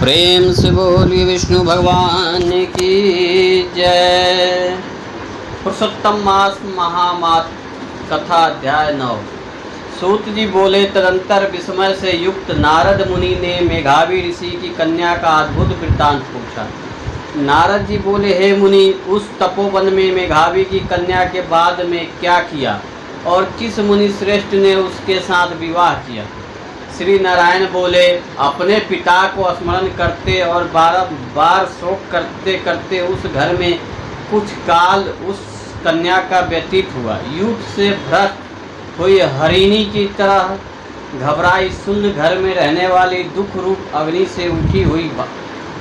प्रेम से बोलिए विष्णु भगवान की जय। पुरुषोत्तम मास महामास कथा अध्याय 9। सूत जी बोले, तदंतर विस्मय से युक्त नारद मुनि ने मेघावी ऋषि की कन्या का अद्भुत वृत्तांत पूछा। नारद जी बोले, हे मुनि, उस तपोवन में मेघावी की कन्या के बाद में क्या किया और किस मुनि श्रेष्ठ ने उसके साथ विवाह किया। श्री नारायण बोले, अपने पिता को स्मरण करते और बार शोक करते करते उस घर में कुछ काल उस कन्या का व्यतीत हुआ। युद्ध से भ्रष्ट हुई हरिणी की तरह घबराई शून्य घर में रहने वाली दुख रूप अग्नि से उठी हुई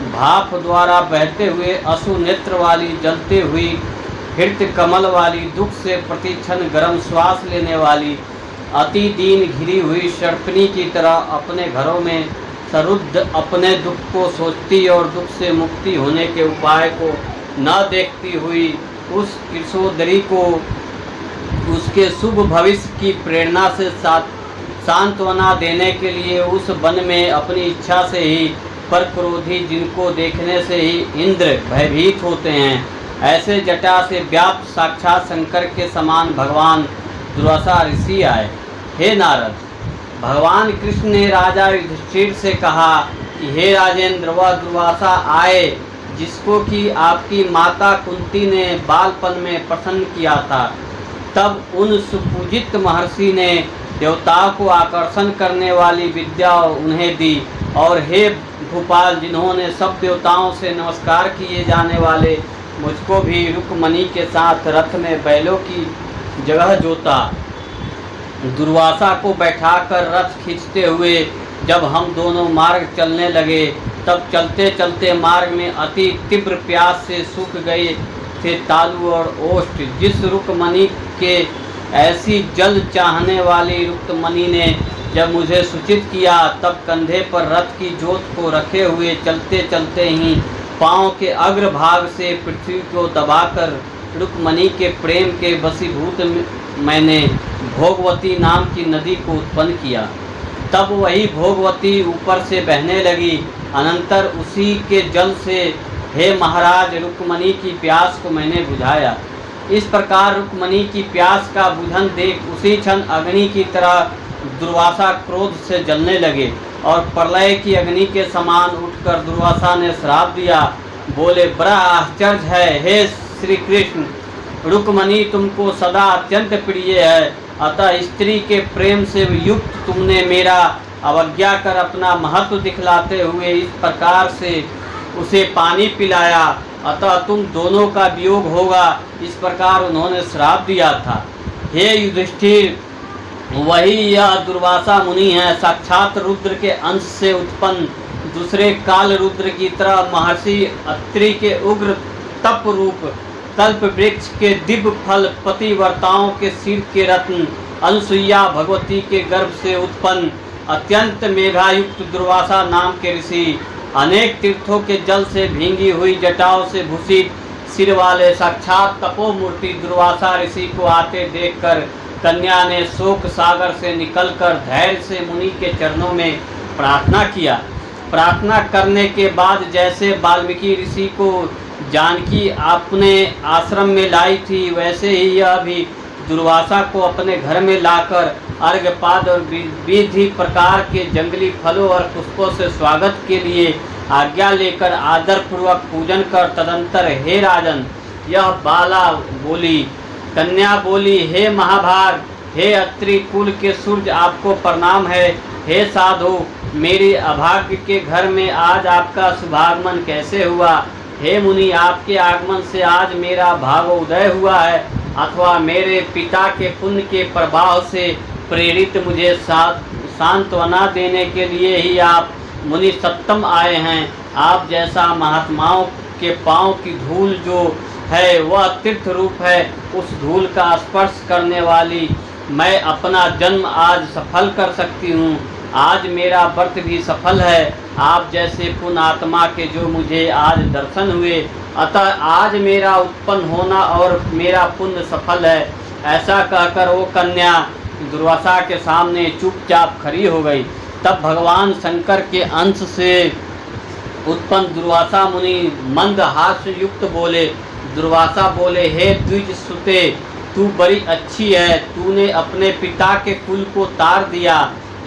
भाप द्वारा बहते हुए अश्रु नेत्र वाली जलते हुई हृत कमल वाली दुख से प्रतिक्षण गर्म श्वास लेने वाली अति दीन घिरी हुई शर्पणी की तरह अपने घरों में सरुद्ध अपने दुख को सोचती और दुख से मुक्ति होने के उपाय को न देखती हुई उस किशोरी को उसके शुभ भविष्य की प्रेरणा से सांत्वना देने के लिए उस वन में अपनी इच्छा से ही पर क्रोधी जिनको देखने से ही इंद्र भयभीत होते हैं, ऐसे जटा से व्याप्त साक्षात शंकर के समान भगवान दुर्वासा ऋषि आए। हे नारद, भगवान कृष्ण ने राजा युधिष्ठिर से कहा कि हे राजेंद्र, वह दुर्वासा आए जिसको कि आपकी माता कुंती ने बालपन में प्रसन्न किया था। तब उन सुपूजित महर्षि ने देवताओं को आकर्षण करने वाली विद्या उन्हें दी, और हे भूपाल, जिन्होंने सब देवताओं से नमस्कार किए जाने वाले मुझको भी रुक्मणी के साथ रथ में बैलों की जगह जोता। दुर्वासा को बैठाकर रथ खींचते हुए जब हम दोनों मार्ग चलने लगे, तब चलते चलते मार्ग में अति तीव्र प्यास से सूख गए थे तालु और ओष्ठ। जिस रुक्मणी के ऐसी जल चाहने वाली रुक्मणी ने जब मुझे सूचित किया, तब कंधे पर रथ की जोत को रखे हुए चलते चलते ही पाँव के अग्रभाग से पृथ्वी को दबाकर रुक्मणी के प्रेम के वशीभूत मैंने भोगवती नाम की नदी को उत्पन्न किया। तब वही भोगवती ऊपर से बहने लगी। अनंतर उसी के जल से हे महाराज, रुक्मणी की प्यास को मैंने बुझाया। इस प्रकार रुक्मणी की प्यास का बुझन देख उसी क्षण अग्नि की तरह दुर्वासा क्रोध से जलने लगे और प्रलय की अग्नि के समान उठकर दुर्वासा ने श्राप दिया। बोले, बड़ा आश्चर्य है हे श्री कृष्ण, रुक्मणी तुमको सदा अत्यंत प्रिय है, अतः स्त्री के प्रेम से युक्त तुमने मेरा अवज्ञा कर अपना महत्व दिखलाते हुए इस प्रकार से उसे पानी पिलाया, अतः तुम दोनों का वियोग होगा, इस प्रकार उन्होंने श्राप दिया था। हे युधिष्ठिर, वही यह दुर्वासा मुनि है, साक्षात रुद्र के अंश से उत्पन्न, दूसरे काल रुद्र की तरह महर्षि अत्रि के उग्र तप रूप कल्प वृक्ष के दिव्य फल पतिव्रताओं के सिर के रत्न अनुसुईया भगवती के गर्भ से उत्पन्न अत्यंत मेघायुक्त दुर्वासा नाम के ऋषि, अनेक तीर्थों के जल से भींगी हुई जटाओं से भूषित सिर वाले साक्षात तपोमूर्ति दुर्वासा ऋषि को आते देखकर कन्या ने शोक सागर से निकलकर धैर्य से मुनि के चरणों में प्रार्थना किया। प्रार्थना करने के बाद जैसे वाल्मीकि ऋषि को जानकी अपने आश्रम में लाई थी, वैसे ही यह भी दुर्वासा को अपने घर में लाकर अर्घ्यपाद और विधि प्रकार के जंगली फलों और पुष्पों से स्वागत के लिए आज्ञा लेकर आदर पूर्वक पूजन कर तदंतर हे राजन, यह बाला बोली। कन्या बोली, हे महाभाग, हे अत्रि कुल के सूर्य, आपको प्रणाम है। हे साधु, मेरी अभाग्य के घर में आज आपका शुभागमन कैसे हुआ। हे मुनि, आपके आगमन से आज मेरा भावोदय हुआ है, अथवा मेरे पिता के पुण्य के प्रभाव से प्रेरित मुझे सांत्वना देने के लिए ही आप मुनि सत्तम आए हैं। आप जैसा महात्माओं के पांव की धूल जो है वह तीर्थ रूप है, उस धूल का स्पर्श करने वाली मैं अपना जन्म आज सफल कर सकती हूँ। आज मेरा व्रत भी सफल है। आप जैसे पुण्यात्मा के जो मुझे आज दर्शन हुए, अतः आज मेरा उत्पन्न होना और मेरा पुण्य सफल है। ऐसा कहकर वो कन्या दुर्वासा के सामने चुपचाप खड़ी हो गई। तब भगवान शंकर के अंश से उत्पन्न दुर्वासा मुनि मंद हास्य युक्त बोले। दुर्वासा बोले, हे द्विज सुते, तू बड़ी अच्छी है, तूने अपने पिता के कुल को तार दिया।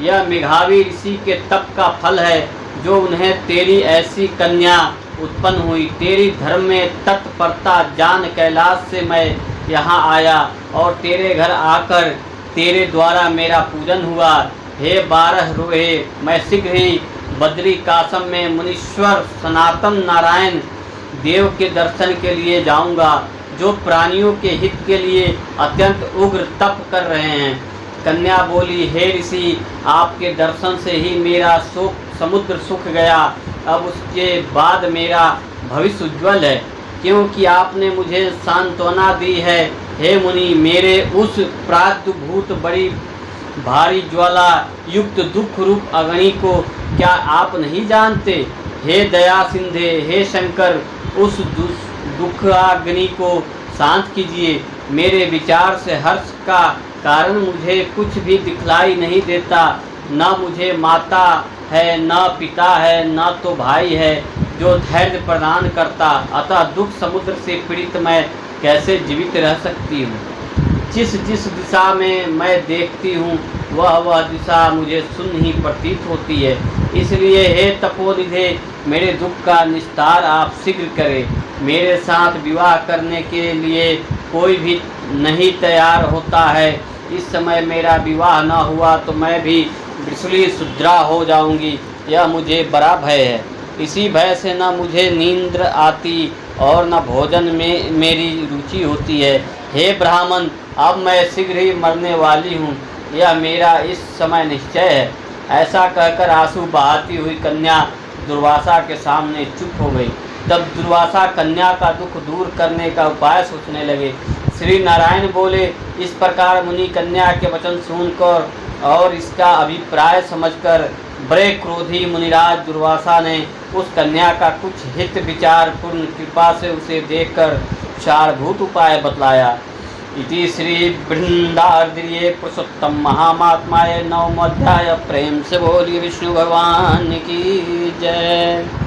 यह मेघावी ऋषि के तप का फल है जो उन्हें तेरी ऐसी कन्या उत्पन्न हुई। तेरी धर्म में तत्परता जान कैलाश से मैं यहाँ आया और तेरे घर आकर तेरे द्वारा मेरा पूजन हुआ। हे 12 रोहे, मैं शीघ्र ही बद्री कासम में मुनीश्वर सनातन नारायण देव के दर्शन के लिए जाऊंगा, जो प्राणियों के हित के लिए अत्यंत उग्र तप कर रहे हैं। कन्या बोली, हे ऋषि, आपके दर्शन से ही मेरा शोक समुद्र सूख गया। अब उसके बाद मेरा भविष्य उज्ज्वल है, क्योंकि आपने मुझे सांत्वना दी है। हे मुनि, मेरे उस प्रादुर्भूत बड़ी भारी ज्वाला युक्त दुख रूप अग्नि को क्या आप नहीं जानते? हे दया सिंधे, हे शंकर, उस दुखाग्नि को शांत कीजिए। मेरे विचार से हर्ष का कारण मुझे कुछ भी दिखलाई नहीं देता। न मुझे माता है, न पिता है, न तो भाई है जो धैर्य प्रदान करता। अतः दुख समुद्र से पीड़ित मैं कैसे जीवित रह सकती हूँ? जिस जिस दिशा में मैं देखती हूँ वह दिशा मुझे शून्य ही प्रतीत होती है। इसलिए हे तपोनिधे, मेरे दुख का निस्तार आप शीघ्र करें। मेरे साथ विवाह करने के लिए कोई भी नहीं तैयार होता है। इस समय मेरा विवाह न हुआ तो मैं भी वृषली शुद्रा हो जाऊंगी, यह मुझे बड़ा भय है। इसी भय से न मुझे नींद आती और न भोजन में मेरी रुचि होती है। हे ब्राह्मण, अब मैं शीघ्र ही मरने वाली हूँ, यह मेरा इस समय निश्चय है। ऐसा कहकर आंसू बहाती हुई कन्या दुर्वासा के सामने चुप हो गई। तब दुर्वासा कन्या का दुख दूर करने का उपाय सोचने लगे। श्री नारायण बोले, इस प्रकार मुनि कन्या के वचन सुनकर और इसका अभिप्राय समझकर बड़े क्रोधी मुनिराज दुर्वासा ने उस कन्या का कुछ हित विचार पूर्ण कृपा से उसे देखकर सारभूत उपाय बतलाया। इति श्री बृहदारण्यके पुरुषोत्तम महात्म्ये 9वां अध्याय। प्रेम से बोलिए विष्णु भगवान की जय।